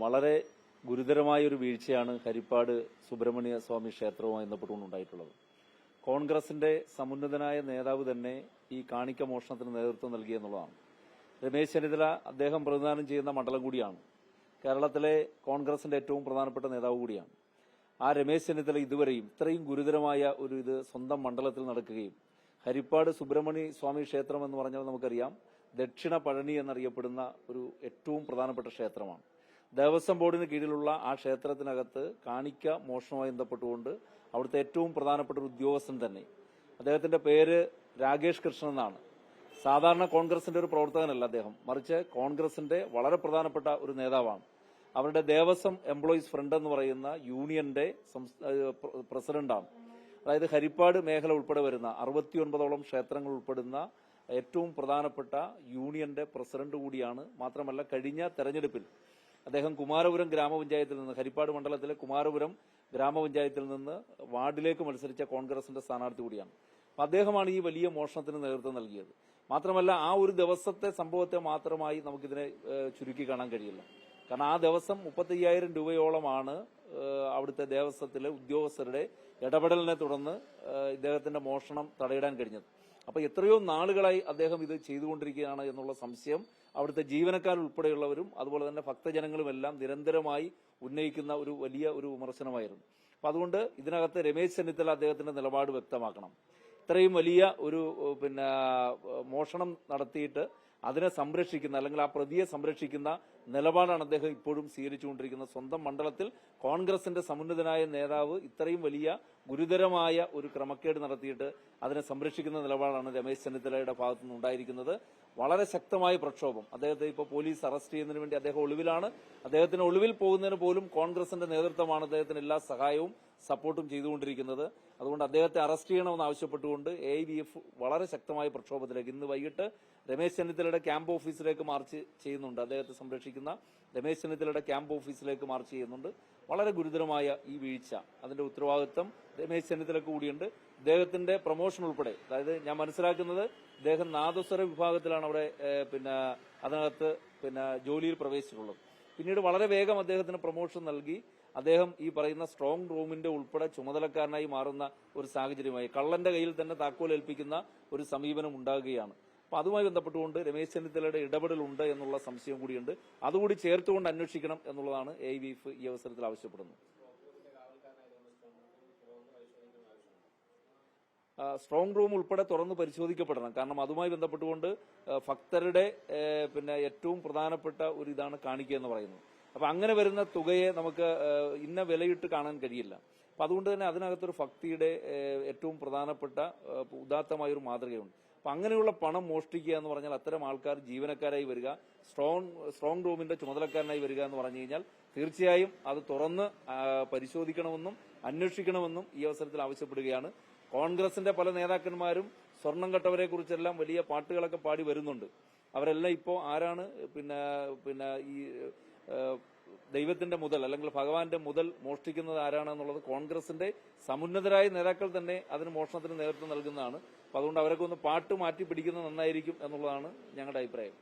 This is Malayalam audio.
വളരെ ഗുരുതരമായ ഒരു വീഴ്ചയാണ് ഹരിപ്പാട് സുബ്രഹ്മണ്യ സ്വാമി ക്ഷേത്രവുമായി ബന്ധപ്പെട്ടുകൊണ്ടുണ്ടായിട്ടുള്ളത്. കോൺഗ്രസിന്റെ സമുന്നതനായ നേതാവ് തന്നെ ഈ കാണിക്ക മോഷണത്തിന് നേതൃത്വം നൽകിയെന്നുള്ളതാണ്. രമേശ് ചെന്നിത്തല അദ്ദേഹം പ്രതിനിധാനം ചെയ്യുന്ന മണ്ഡലം കൂടിയാണ്. കേരളത്തിലെ കോൺഗ്രസിന്റെ ഏറ്റവും പ്രധാനപ്പെട്ട നേതാവ് കൂടിയാണ്. ആ രമേശ് ചെന്നിത്തല ഇതുവരെയും ഇത്രയും ഗുരുതരമായ ഒരു ഇത് സ്വന്തം മണ്ഡലത്തിൽ നടക്കുകയും ഹരിപ്പാട് സുബ്രഹ്മണ്യ സ്വാമി ക്ഷേത്രം എന്ന് പറഞ്ഞാൽ നമുക്കറിയാം ദക്ഷിണ പഴനി എന്നറിയപ്പെടുന്ന ഒരു ഏറ്റവും പ്രധാനപ്പെട്ട ക്ഷേത്രമാണ്. ദേവസ്വം ബോർഡിന് കീഴിലുള്ള ആ ക്ഷേത്രത്തിനകത്ത് കാണിക്ക മോഷണവുമായി ബന്ധപ്പെട്ടുകൊണ്ട് അവിടുത്തെ ഏറ്റവും പ്രധാനപ്പെട്ട ഒരു ഉദ്യോഗസ്ഥൻ തന്നെ, അദ്ദേഹത്തിന്റെ പേര് രാകേഷ് കൃഷ്ണൻ എന്നാണ്. സാധാരണ കോൺഗ്രസിന്റെ ഒരു പ്രവർത്തകനല്ല അദ്ദേഹം, മറിച്ച് കോൺഗ്രസിന്റെ വളരെ പ്രധാനപ്പെട്ട ഒരു നേതാവാണ്. അവരുടെ ദേവസ്വം എംപ്ലോയീസ് ഫ്രണ്ട് എന്ന് പറയുന്ന യൂണിയന്റെ പ്രസിഡന്റാണ്. അതായത് ഹരിപ്പാട് മേഖല ഉൾപ്പെടെ വരുന്ന 69ഓളം ക്ഷേത്രങ്ങൾ ഉൾപ്പെടുന്ന ഏറ്റവും പ്രധാനപ്പെട്ട യൂണിയന്റെ പ്രസിഡന്റ് കൂടിയാണ്. മാത്രമല്ല കഴിഞ്ഞ തെരഞ്ഞെടുപ്പിൽ അദ്ദേഹം കുമാരപുരം ഗ്രാമപഞ്ചായത്തിൽ നിന്ന്, ഹരിപ്പാട് മണ്ഡലത്തിലെ കുമാരപുരം ഗ്രാമപഞ്ചായത്തിൽ നിന്ന് വാർഡിലേക്ക് മത്സരിച്ച കോൺഗ്രസിന്റെ സ്ഥാനാർത്ഥി കൂടിയാണ്. അദ്ദേഹമാണ് ഈ വലിയ മോഷണത്തിന് നേതൃത്വം നൽകിയത്. മാത്രമല്ല ആ ഒരു ദിവസത്തെ സംഭവത്തെ മാത്രമായി നമുക്കിതിനെ ചുരുക്കി കാണാൻ കഴിയില്ല. കാരണം ആ ദിവസം 35,000 രൂപയോളമാണ് അവിടുത്തെ ദേവസ്വത്തിലെ ഉദ്യോഗസ്ഥരുടെ ഇടപെടലിനെ തുടർന്ന് ഇദ്ദേഹത്തിന്റെ മോഷണം തടയിടാൻ കഴിഞ്ഞത്. അപ്പൊ എത്രയോ നാളുകളായി അദ്ദേഹം ഇത് ചെയ്തുകൊണ്ടിരിക്കുകയാണ് എന്നുള്ള സംശയം അവിടുത്തെ ജീവനക്കാരുൾപ്പെടെയുള്ളവരും അതുപോലെ തന്നെ ഭക്തജനങ്ങളുമെല്ലാം നിരന്തരമായി ഉന്നയിക്കുന്ന ഒരു വലിയ ഒരു വിമർശനമായിരുന്നു. അപ്പൊ അതുകൊണ്ട് ഇതിനകത്ത് രമേശ് ചെന്നിത്തല അദ്ദേഹത്തിന്റെ നിലപാട് വ്യക്തമാക്കണം. ഇത്രയും വലിയ ഒരു മോഷണം നടത്തിയിട്ട് അതിനെ സംരക്ഷിക്കുന്ന അല്ലെങ്കിൽ ആ പ്രതിയെ സംരക്ഷിക്കുന്ന നിലപാടാണ് അദ്ദേഹം ഇപ്പോഴും സ്വീകരിച്ചുകൊണ്ടിരിക്കുന്നത്. സ്വന്തം മണ്ഡലത്തിൽ കോൺഗ്രസിന്റെ സമുന്നതനായ നേതാവ് ഇത്രയും വലിയ ഗുരുതരമായ ഒരു ക്രമക്കേട് നടത്തിയിട്ട് അതിനെ സംരക്ഷിക്കുന്ന നിലപാടാണ് രമേശ് ചെന്നിത്തലയുടെ ഭാഗത്തുനിന്ന് ഉണ്ടായിരിക്കുന്നത്. വളരെ ശക്തമായ പ്രക്ഷോഭം. അദ്ദേഹത്തെ ഇപ്പോൾ പോലീസ് അറസ്റ്റ് ചെയ്യുന്നതിന് വേണ്ടി അദ്ദേഹം ഒളിവിലാണ്. അദ്ദേഹത്തിന് ഒളിവിൽ പോകുന്നതിന് പോലും കോൺഗ്രസിന്റെ നേതൃത്വമാണ് അദ്ദേഹത്തിന് എല്ലാ സഹായവും സപ്പോർട്ടും ചെയ്തുകൊണ്ടിരിക്കുന്നത്. അതുകൊണ്ട് അദ്ദേഹത്തെ അറസ്റ്റ് ചെയ്യണമെന്ന് ആവശ്യപ്പെട്ടുകൊണ്ട് AIVF വളരെ ശക്തമായ പ്രക്ഷോഭത്തിലേക്ക് ഇന്ന് വൈകിട്ട് രമേശ് ചെന്നിത്തലയുടെ ക്യാമ്പ് ഓഫീസിലേക്ക് മാർച്ച് ചെയ്യുന്നുണ്ട്. അദ്ദേഹത്തെ സംരക്ഷിക്കുന്ന രമേശ് ചെന്നിത്തലയുടെ ക്യാമ്പ് ഓഫീസിലേക്ക് മാർച്ച് ചെയ്യുന്നുണ്ട്. വളരെ ഗുരുതരമായ ഈ വീഴ്ച, അതിന്റെ ഉത്തരവാദിത്വം രമേശ് ചെന്നിത്തലക്ക് കൂടിയുണ്ട്. ഇദ്ദേഹത്തിന്റെ പ്രൊമോഷൻ ഉൾപ്പെടെ, അതായത് ഞാൻ മനസ്സിലാക്കുന്നത് ഇദ്ദേഹം നാദസ്വര വിഭാഗത്തിലാണ് അവിടെ അതിനകത്ത് ജോലിയിൽ പ്രവേശിച്ചിട്ടുള്ളത്. പിന്നീട് വളരെ വേഗം അദ്ദേഹത്തിന് പ്രൊമോഷൻ നൽകി അദ്ദേഹം ഈ പറയുന്ന സ്ട്രോങ് റൂമിന്റെ ഉൾപ്പെടെ ചുമതലക്കാരനായി മാറുന്ന ഒരു സാഹചര്യമായി കള്ളന്റെ കയ്യിൽ തന്നെ താക്കോൽ ഏൽപ്പിക്കുന്ന ഒരു സമീപനം ഉണ്ടാകുകയാണ്. അപ്പൊ അതുമായി ബന്ധപ്പെട്ടുകൊണ്ട് രമേശ് ചെന്നിത്തലയുടെ ഇടപെടലുണ്ട് എന്നുള്ള സംശയം കൂടിയുണ്ട്. അതുകൂടി ചേർത്തുകൊണ്ട് അന്വേഷിക്കണം എന്നുള്ളതാണ് AIVF ഈ അവസരത്തിൽ ആവശ്യപ്പെടുന്നത്. സ്ട്രോങ് റൂം ഉൾപ്പെടെ തുറന്ന് പരിശോധിക്കപ്പെടണം. കാരണം അതുമായി ബന്ധപ്പെട്ടുകൊണ്ട് ഭക്തരുടെ ഏറ്റവും പ്രധാനപ്പെട്ട ഒരു ഇതാണ് കാണിക്കുക എന്ന് പറയുന്നത്. അപ്പൊ അങ്ങനെ വരുന്ന തുകയെ നമുക്ക് ഇന്ന വിലയിട്ട് കാണാൻ കഴിയില്ല. അപ്പൊ അതുകൊണ്ട് തന്നെ അതിനകത്തൊരു ഭക്തിയുടെ ഏറ്റവും പ്രധാനപ്പെട്ട ഉദാത്തമായ ഒരു മാതൃകയുണ്ട്. അപ്പൊ അങ്ങനെയുള്ള പണം മോഷ്ടിക്കുക എന്ന് പറഞ്ഞാൽ അത്തരം ആൾക്കാർ ജീവനക്കാരായി വരിക, സ്ട്രോങ് റൂമിന്റെ ചുമതലക്കാരനായി വരിക എന്ന് പറഞ്ഞു കഴിഞ്ഞാൽ തീർച്ചയായും അത് തുറന്ന് പരിശോധിക്കണമെന്നും അന്വേഷിക്കണമെന്നും ഈ അവസരത്തിൽ ആവശ്യപ്പെടുകയാണ്. കോൺഗ്രസിന്റെ പല നേതാക്കന്മാരും സ്വർണം കെട്ടവരെ കുറിച്ചെല്ലാം വലിയ പാട്ടുകളൊക്കെ പാടി വരുന്നുണ്ട്. അവരെല്ലാം ഇപ്പോ ആരാണ് ഈ ദൈവത്തിന്റെ മുതൽ അല്ലെങ്കിൽ ഭഗവാന്റെ മുതൽ മോഷ്ടിക്കുന്നത് ആരാണെന്നുള്ളത് കോൺഗ്രസിന്റെ സമുന്നതരായ നേതാക്കൾ തന്നെ അതിന് മോഷണത്തിന് നേതൃത്വം നൽകുന്നതാണ്. അപ്പൊ അതുകൊണ്ട് അവരൊക്കെ ഒന്ന് പാട്ട് മാറ്റി പിടിക്കുന്നത് നന്നായിരിക്കും എന്നുള്ളതാണ് ഞങ്ങളുടെ അഭിപ്രായം.